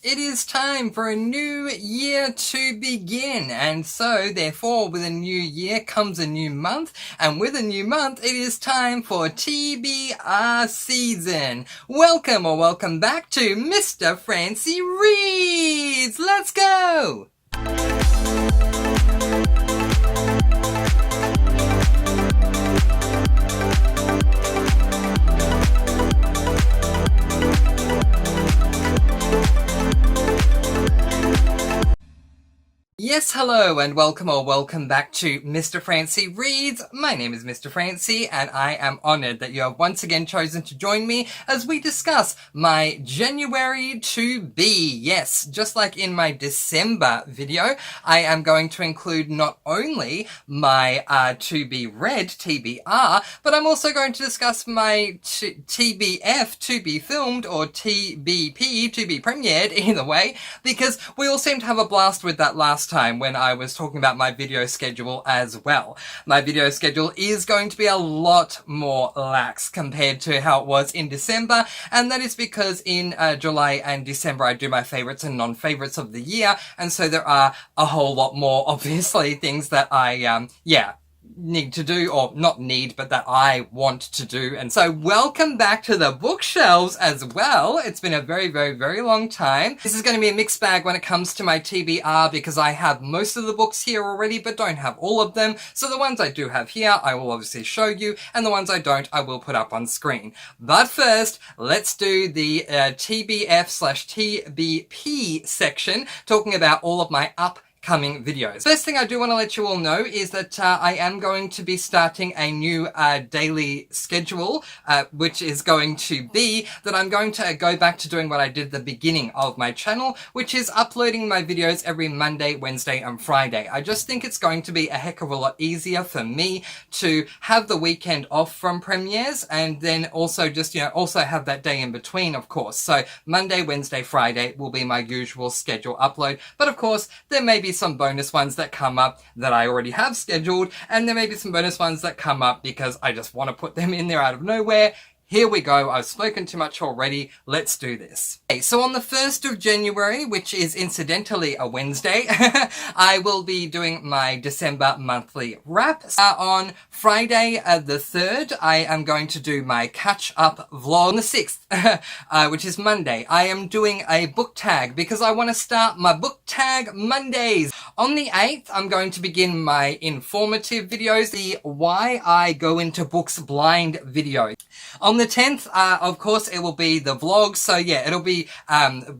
It is time for a new year to begin, and so therefore with a new year comes a new month, and with a new month it is time for TBR season. Welcome or welcome back to Mr. Francy Reads! Let's go! Yes, hello and welcome or welcome back to Mr. Francy Reads. My name is Mr. Francy and I am honoured that you have once again chosen to join me as we discuss my January to be. Yes, just like in my December video, I am going to include not only my to be read, TBR, but I'm also going to discuss my TBF, to be filmed, or TBP, to be premiered, either way, because we all seem to have a blast with that last time when I was talking about my video schedule as well. My video schedule is going to be a lot more lax compared to how it was in December, and that is because in July and December I do my favourites and non-favourites of the year, and so there are a whole lot more, obviously, things that I, need to do, or not need, but that I want to do. And so welcome back to the bookshelves as well. It's been a very, very, very long time. This is going to be a mixed bag when it comes to my TBR because I have most of the books here already, but don't have all of them. So the ones I do have here, I will obviously show you, and the ones I don't, I will put up on screen. But first, let's do the TBF/TBP section, talking about all of my upcoming videos. First thing I do want to let you all know is that I am going to be starting a new daily schedule, which is going to be that I'm going to go back to doing what I did at the beginning of my channel, which is uploading my videos every Monday, Wednesday, and Friday. I just think it's going to be a heck of a lot easier for me to have the weekend off from premieres, and then also just, also have that day in between, of course. So Monday, Wednesday, Friday will be my usual schedule upload, but of course there may be some bonus ones that come up that I already have scheduled, and there may be some bonus ones that come up because I just want to put them in there out of nowhere. Here we go. I've spoken too much already. Let's do this. Okay, so on the 1st of January, which is incidentally a Wednesday, I will be doing my December monthly wrap. On Friday the 3rd, I am going to do my catch-up vlog. On the 6th, which is Monday, I am doing a book tag because I want to start my book tag Mondays. On the 8th, I'm going to begin my informative videos, the Why I Go Into Books Blind video. On the 10th, of course, it will be the vlog. So yeah, it'll be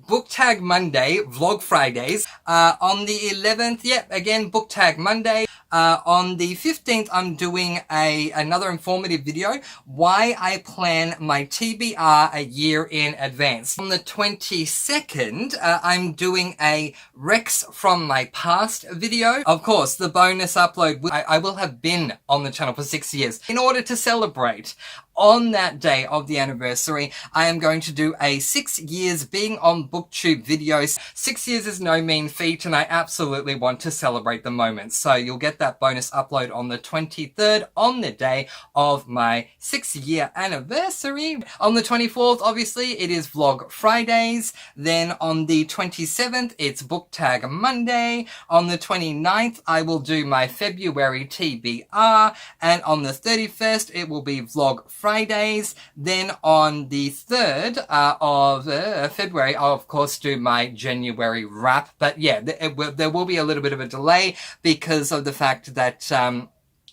book tag Monday, vlog Fridays. On the 11th, yep, again, book tag Monday. On the 15th, I'm doing another informative video, why I plan my TBR a year in advance. On the 22nd, I'm doing a Rex from my past video. Of course, the bonus upload, I will have been on the channel for 6 years. In order to celebrate, on that day of the anniversary, I am going to do a 6 years being on booktube videos. 6 years is no mean feat, and I absolutely want to celebrate the moment. So you'll get that bonus upload on the 23rd, on the day of my 6-year anniversary. On the 24th, obviously, it is Vlog Fridays. Then on the 27th, it's Book Tag Monday. On the 29th, I will do my February TBR. And on the 31st, it will be Vlog Fridays. Then on the 3rd of February, I'll of course do my January wrap. But yeah, there will be a little bit of a delay because of the fact that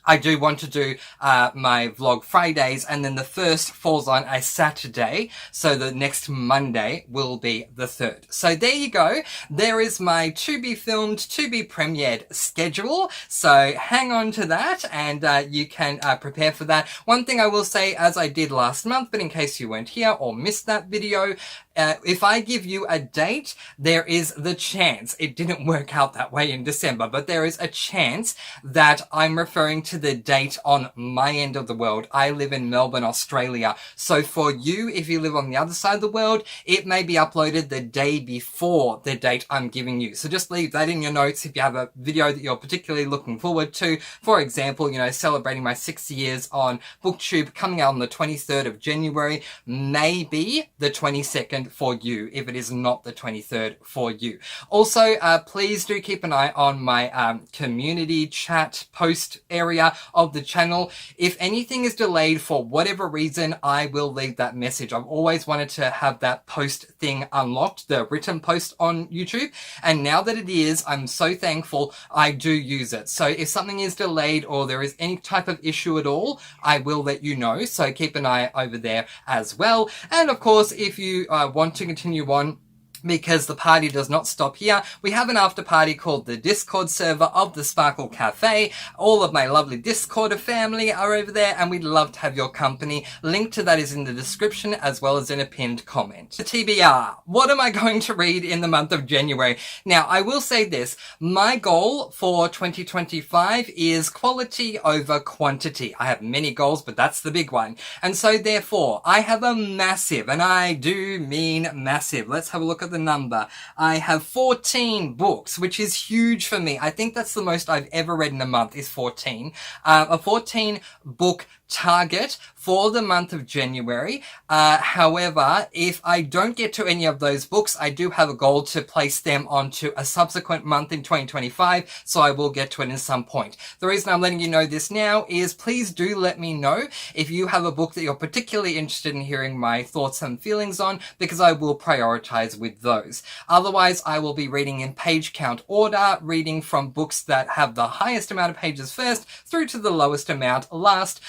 I do want to do my vlog Fridays, and then the 1st falls on a Saturday, so the next Monday will be the 3rd. So there you go. There is my to be filmed, to be premiered schedule. So hang on to that, and you can prepare for that. One thing I will say, as I did last month, but in case you weren't here or missed that video, if I give you a date, there is the chance, it didn't work out that way in December, but there is a chance that I'm referring to the date on my end of the world. I live in Melbourne, Australia. So for you, if you live on the other side of the world, it may be uploaded the day before the date I'm giving you. So just leave that in your notes if you have a video that you're particularly looking forward to. For example, celebrating my 6 years on booktube coming out on the 23rd of January, maybe the 22nd 22nd for you if it is not the 23rd for you. Also, please do keep an eye on my community chat post area of the channel. If anything is delayed for whatever reason, I will leave that message. I've always wanted to have that post thing unlocked, the written post on YouTube, and now that it is, I'm so thankful I do use it. So if something is delayed or there is any type of issue at all, I will let you know. So keep an eye over there as well. And of course, if you want to continue on, because the party does not stop here, we have an after party called the Discord server of the Sparkle Cafe. All of my lovely Discorder family are over there and we'd love to have your company. Link to that is in the description as well as in a pinned comment. The TBR. What am I going to read in the month of January? Now, I will say this. My goal for 2025 is quality over quantity. I have many goals, but that's the big one. And so therefore, I have a massive, and I do mean massive. Let's have a look at the number. I have 14 books, which is huge for me. I think that's the most I've ever read in a month is 14. A 14 book target for the month of January. However, if I don't get to any of those books, I do have a goal to place them onto a subsequent month in 2025, so I will get to it in some point. The reason I'm letting you know this now is please do let me know if you have a book that you're particularly interested in hearing my thoughts and feelings on, because I will prioritize with those. Otherwise, I will be reading in page count order, reading from books that have the highest amount of pages first through to the lowest amount last.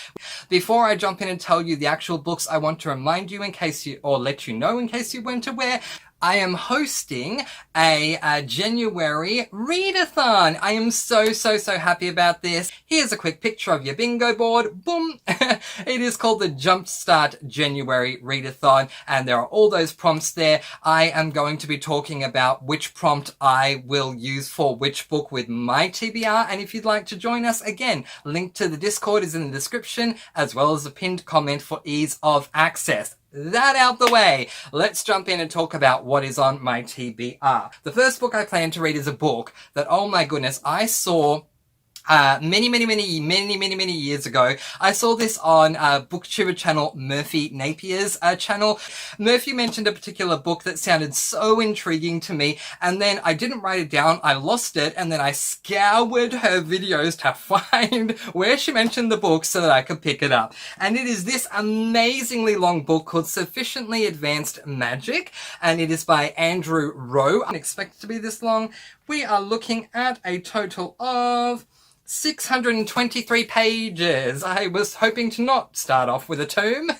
Before I jump in and tell you the actual books, I want to remind you or let you know in case you weren't aware, I am hosting a January Read-A-Thon. I am so happy about this. Here's a quick picture of your bingo board. Boom! It is called the Jumpstart January Read-A-Thon, and there are all those prompts there. I am going to be talking about which prompt I will use for which book with my TBR, and if you'd like to join us, again, link to the Discord is in the description, as well as a pinned comment for ease of access. That out the way, let's jump in and talk about what is on my TBR. The first book I plan to read is a book that, oh my goodness, I saw many years ago. I saw this on booktuber channel Murphy Napier's channel. Murphy mentioned a particular book that sounded so intriguing to me, and then I didn't write it down, I lost it, and then I scoured her videos to find where she mentioned the book so that I could pick it up. And it is this amazingly long book called Sufficiently Advanced Magic, and it is by Andrew Rowe. I didn't expect it to be this long. We are looking at a total of 623 pages. I was hoping to not start off with a tome,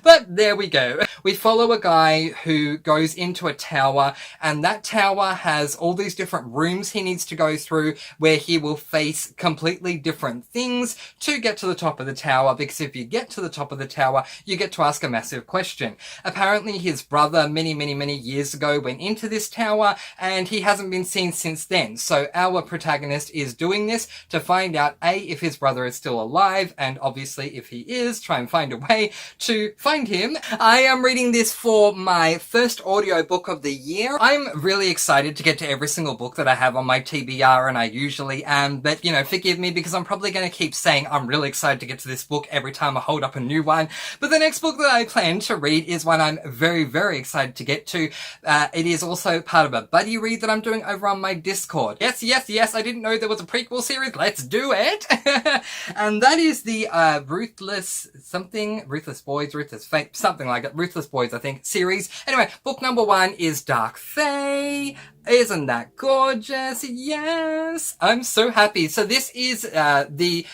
but there we go. We follow a guy who goes into a tower, and that tower has all these different rooms he needs to go through where he will face completely different things to get to the top of the tower, because if you get to the top of the tower, you get to ask a massive question. Apparently his brother many years ago went into this tower, and he hasn't been seen since then. So our protagonist is doing this to find out A, if his brother is still alive, and obviously if he is, try and find a way to find him. I am reading this for my first audiobook of the year. I'm really excited to get to every single book that I have on my TBR, and I usually am, but you know, forgive me because I'm probably going to keep saying I'm really excited to get to this book every time I hold up a new one. But the next book that I plan to read is one I'm very excited to get to. It is also part of a buddy read that I'm doing over on my Discord. Yes, I didn't know there was a prequel series. Let's do it. And that is the Ruthless Boys, Ruthless Fate, something like it. Ruthless Boys, I think, series. Anyway, book number 1 is Dark Fae. Isn't that gorgeous? Yes. I'm so happy. So this is the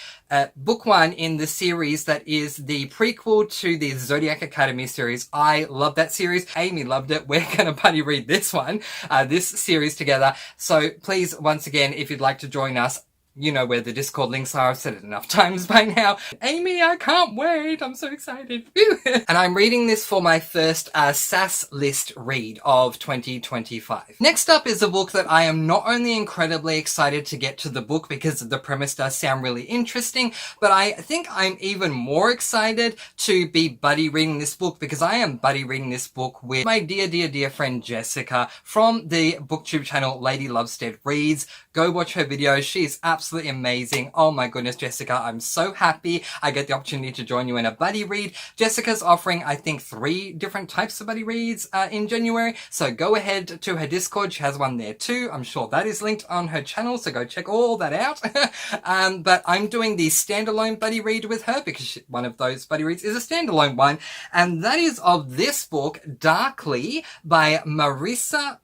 book 1 in the series that is the prequel to the Zodiac Academy series. I love that series. Amy loved it. We're going to buddy read this one, this series together. So please, once again, if you'd like to join us, you know where the Discord links are. I've said it enough times by now. Amy, I can't wait. I'm so excited. And I'm reading this for my first SAS list read of 2025. Next up is a book that I am not only incredibly excited to get to the book because the premise does sound really interesting, but I think I'm even more excited to be buddy reading this book because I am buddy reading this book with my dear friend Jessica from the booktube channel Lady Lovestead Reads. Go watch her videos. She is absolutely absolutely amazing. Oh my goodness, Jessica, I'm so happy I get the opportunity to join you in a buddy read. Jessica's offering, I think, 3 different types of buddy reads in January, so go ahead to her Discord. She has one there too. I'm sure that is linked on her channel, so go check all that out. But I'm doing the standalone buddy read with her because one of those buddy reads is a standalone one, and that is of this book, Darkly, by Marisha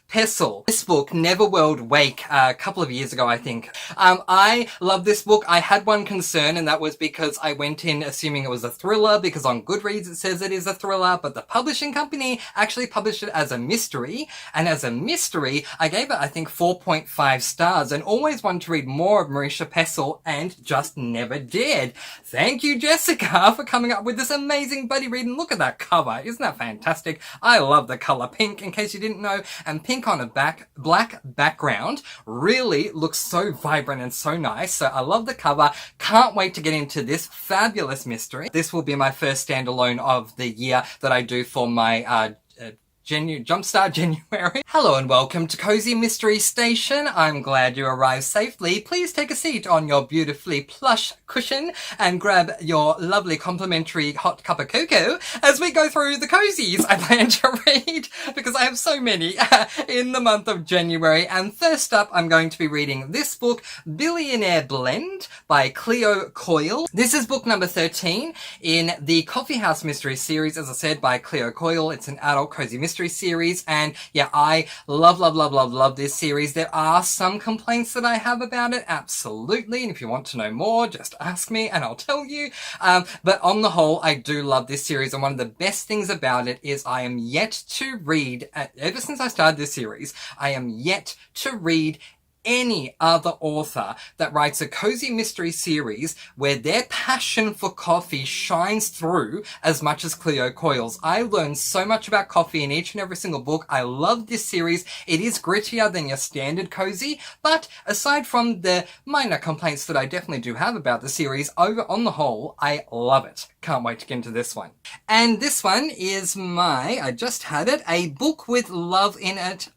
Pessel. This book, Neverworld Wake, a couple of years ago, I think. I love this book. I had one concern, and that was because I went in assuming it was a thriller, because on Goodreads it says it is a thriller, but the publishing company actually published it as a mystery, and as a mystery, I gave it, I think, 4.5 stars, and always wanted to read more of Marisha Pessel, and just never did. Thank you, Jessica, for coming up with this amazing buddy read, and look at that cover. Isn't that fantastic? I love the color pink, in case you didn't know, and pink on a black background really looks so vibrant and so nice. So I love the cover. Can't wait to get into this fabulous mystery. This will be my first standalone of the year that I do for my Jumpstart January. Hello and welcome to Cozy Mystery Station. I'm glad you arrived safely. Please take a seat on your beautifully plush cushion and grab your lovely complimentary hot cup of cocoa as we go through the cozies I plan to read, because I have so many in the month of January. And first up, I'm going to be reading this book, Billionaire Blend by Cleo Coyle. This is book number 13 in the Coffee House Mystery series, as I said, by Cleo Coyle. It's an adult cozy mystery series, and yeah, I love this series. There are some complaints that I have about it, absolutely, and if you want to know more, just ask me and I'll tell you. But on the whole, I do love this series, and one of the best things about it is I am yet to read, ever since I started this series, I am yet to read any other author that writes a cozy mystery series where their passion for coffee shines through as much as Cleo Coyle's. I learned so much about coffee in each and every single book. I love this series. It is grittier than your standard cozy, but aside from the minor complaints that I definitely do have about the series, on the whole, I love it. Can't wait to get into this one. And this one is I just had it, a book with love in it,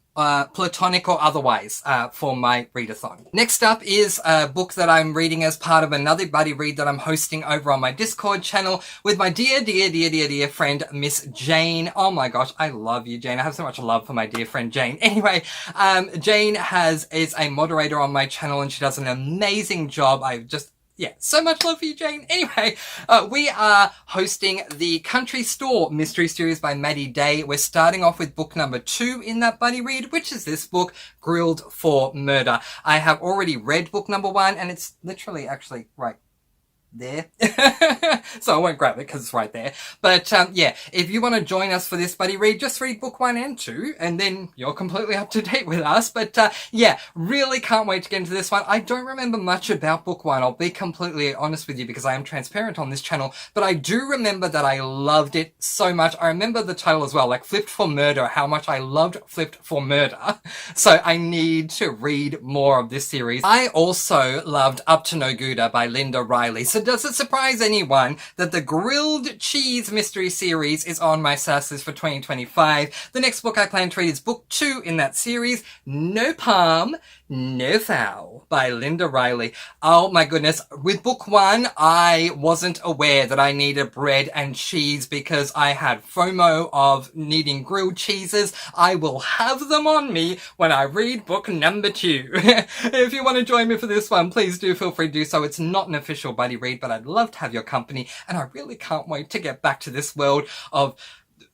platonic or otherwise, for my readathon. Next up is a book that I'm reading as part of another buddy read that I'm hosting over on my Discord channel with my dear friend, Miss Jane. Oh my gosh, I love you, Jane. I have so much love for my dear friend, Jane. Anyway, Jane is a moderator on my channel, and she does an amazing job. Yeah, so much love for you, Jane. Anyway, we are hosting the Country Store Mystery Series by Maddie Day. We're starting off with book number 2 in that buddy read, which is this book, Grilled for Murder. I have already read book number 1, and it's literally actually right there. So I won't grab it because it's right there. But yeah, if you want to join us for this buddy read, just read book 1 and 2, and then you're completely up to date with us. But yeah, really can't wait to get into this one. I don't remember much about book 1. I'll be completely honest with you because I am transparent on this channel, but I do remember that I loved it so much. I remember the title as well, like Flipped for Murder, how much I loved Flipped for Murder. So I need to read more of this series. I also loved Up to No Gooder by Linda Riley. So does it surprise anyone that the Grilled Cheese Mystery Series is on my SAS list for 2025? The next book I plan to read is book 2 in that series, No Palm, No Foul by Linda Riley. Oh my goodness. With book 1, I wasn't aware that I needed bread and cheese because I had FOMO of needing grilled cheeses. I will have them on me when I read book number 2. If you want to join me for this one, please do feel free to do so. It's not an official buddy read, but I'd love to have your company, and I really can't wait to get back to this world of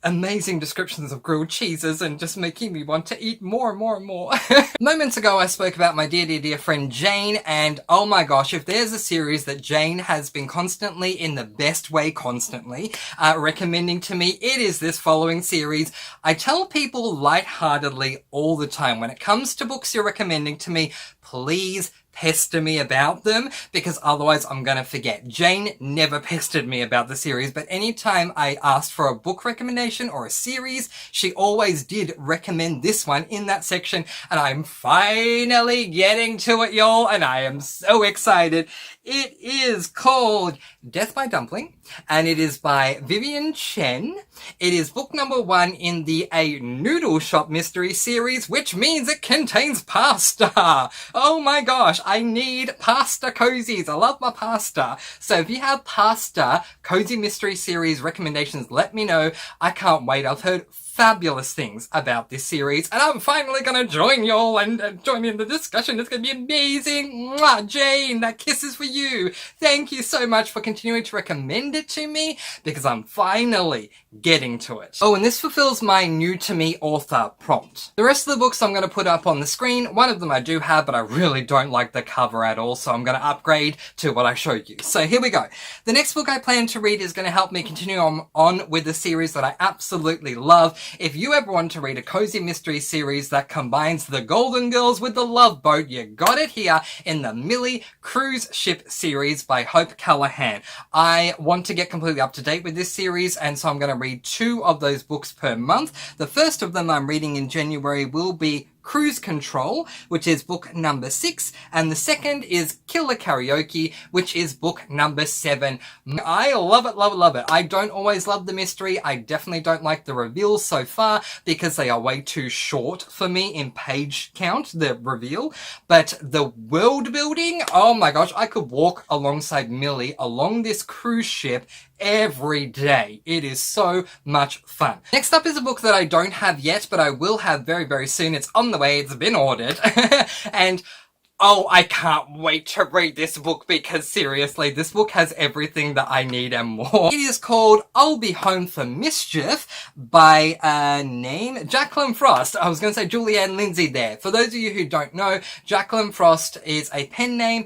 amazing descriptions of grilled cheeses and just making me want to eat more and more and more. Moments ago, I spoke about my dear friend Jane, and oh my gosh, if there's a series that Jane has been constantly, in the best way constantly, recommending to me, it is this following series. I tell people lightheartedly all the time, when it comes to books you're recommending to me, please pester me about them, because otherwise I'm gonna forget. Jane never pestered me about the series, but anytime I asked for a book recommendation or a series, she always did recommend this one in that section, and I'm finally getting to it, y'all, and I am so excited. It is called Death by Dumpling, and it is by Vivian Chen. It is book number 1 in the A Noodle Shop mystery series, which means it contains pasta. Oh my gosh, I need pasta cozies. I love my pasta. So if you have pasta cozy mystery series recommendations, let me know. I can't wait. I've heard fabulous things about this series, and I'm finally gonna join y'all and join me in the discussion. It's gonna be amazing. Mwah, Jane, that kiss is for you. Thank you so much for continuing to recommend it to me, because I'm finally getting to it. Oh, and this fulfills my new to me author prompt. The rest of the books I'm gonna put up on the screen. One of them I do have, but I really don't like the cover at all, so I'm gonna upgrade to what I showed you. So here we go. The next book I plan to read is gonna help me continue on with the series that I absolutely love. If you ever want to read a cozy mystery series that combines the Golden Girls with the Love Boat, you got it here in the Millie Cruise Ship series by Hope Callahan. I want to get completely up to date with this series, and so I'm going to read 2 of those books per month. The first of them I'm reading in January will be Cruise Control, which is book number 6, and the second is Killer Karaoke, which is book number 7. I love it, love it, love it. I don't always love the mystery. I definitely don't like the reveals so far, because they are way too short for me in page count, the reveal. But the world building, oh my gosh, I could walk alongside Millie along this cruise ship every day. It is so much fun. Next up is a book that I don't have yet, but I will have very, very soon. It's on the way. It's been ordered. And oh, I can't wait to read this book, because seriously, this book has everything that I need and more. It is called I'll Be Home for Mischief by name Jacqueline Frost. I was going to say Julianne Lindsay there. For those of you who don't know, Jacqueline Frost is a pen name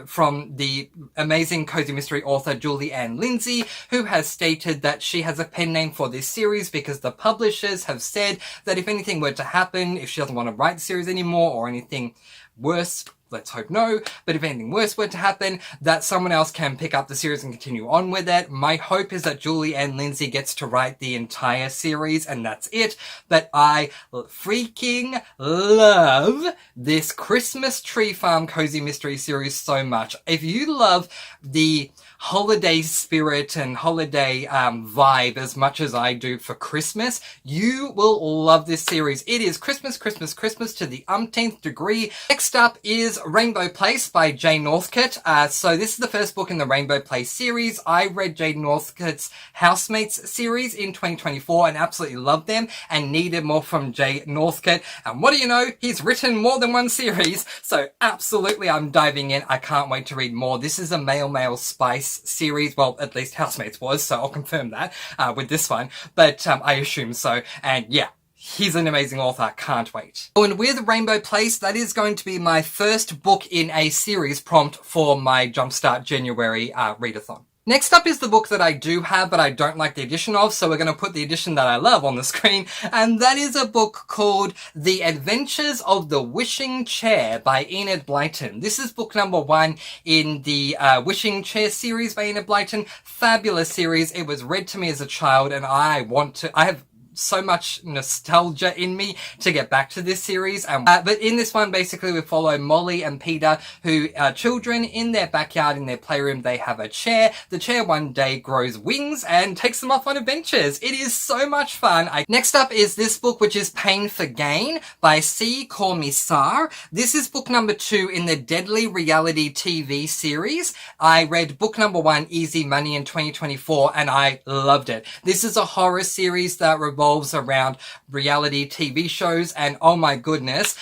from the amazing cozy mystery author Julianne Lindsay, who has stated that she has a pen name for this series because the publishers have said that if anything were to happen, if she doesn't want to write the series anymore or anything worse, let's hope no, but if anything worse were to happen, that someone else can pick up the series and continue on with it. My hope is that Julianne Lindsay gets to write the entire series and that's it, but I freaking love this Christmas Tree Farm cozy mystery series so much. If you love the holiday spirit and holiday vibe as much as I do for Christmas, you will love this series. It is Christmas, Christmas, Christmas to the umpteenth degree. Next up is Rainbow Place by Jane Northcote. So this is the first book in the Rainbow Place series. I read Jane Northcote's Housemates series in 2024 and absolutely loved them and needed more from Jane Northcote. And what do you know? He's written more than one series. So absolutely I'm diving in. I can't wait to read more. This is a male spice series. Well, at least Housemates was, so I'll confirm that with this one. But I assume so. And yeah, he's an amazing author. Can't wait. Oh, and with Rainbow Place, that is going to be my first book in a series prompt for my Jumpstart January Read-A-Thon. Next up is the book that I do have, but I don't like the edition of, so we're going to put the edition that I love on the screen, and that is a book called The Adventures of the Wishing Chair by Enid Blyton. This is book number 1 in the Wishing Chair series by Enid Blyton. Fabulous series. It was read to me as a child, and I have so much nostalgia in me to get back to this series. But in this one, basically, we follow Molly and Peter, who are children in their backyard, in their playroom. They have a chair. The chair one day grows wings and takes them off on adventures. It is so much fun. Next up is this book, which is Pain for Gain by C. Cormissar. This is book number 2 in the Deadly Reality TV series. I read book number 1, Easy Money, in 2024, and I loved it. This is a horror series that revolves around reality TV shows, and oh my goodness,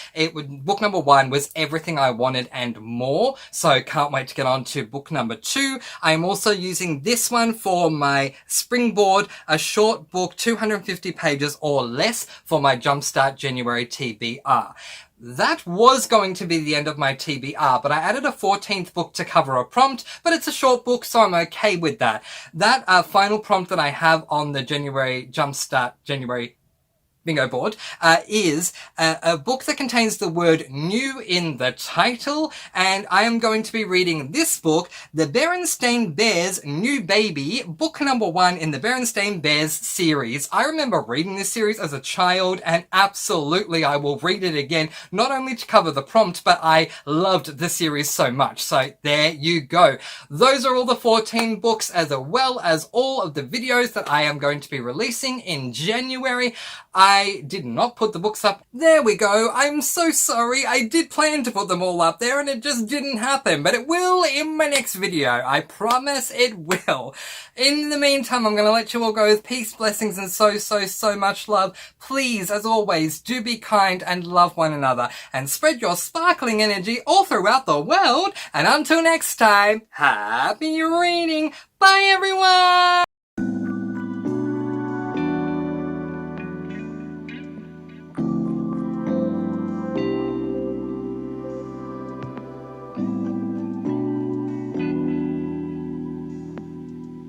book number 1 was everything I wanted and more, so can't wait to get on to book number 2. I am also using this one for my springboard, a short book, 250 pages or less, for my Jumpstart January TBR. That was going to be the end of my TBR, but I added a 14th book to cover a prompt, but it's a short book, so I'm okay with that. That final prompt that I have on the January Jumpstart January bingo board, is a book that contains the word new in the title, and I am going to be reading this book, The Berenstain Bears' New Baby, book number 1 in the Berenstain Bears series. I remember reading this series as a child, and absolutely I will read it again, not only to cover the prompt, but I loved the series so much. So there you go. Those are all the 14 books, as well as all of the videos that I am going to be releasing in January. I did not put the books up. There we go. I'm so sorry. I did plan to put them all up there and it just didn't happen, but it will in my next video. I promise it will. In the meantime, I'm going to let you all go with peace, blessings, and so much love. Please, as always, do be kind and love one another and spread your sparkling energy all throughout the world. And until next time, happy reading. Bye, everyone.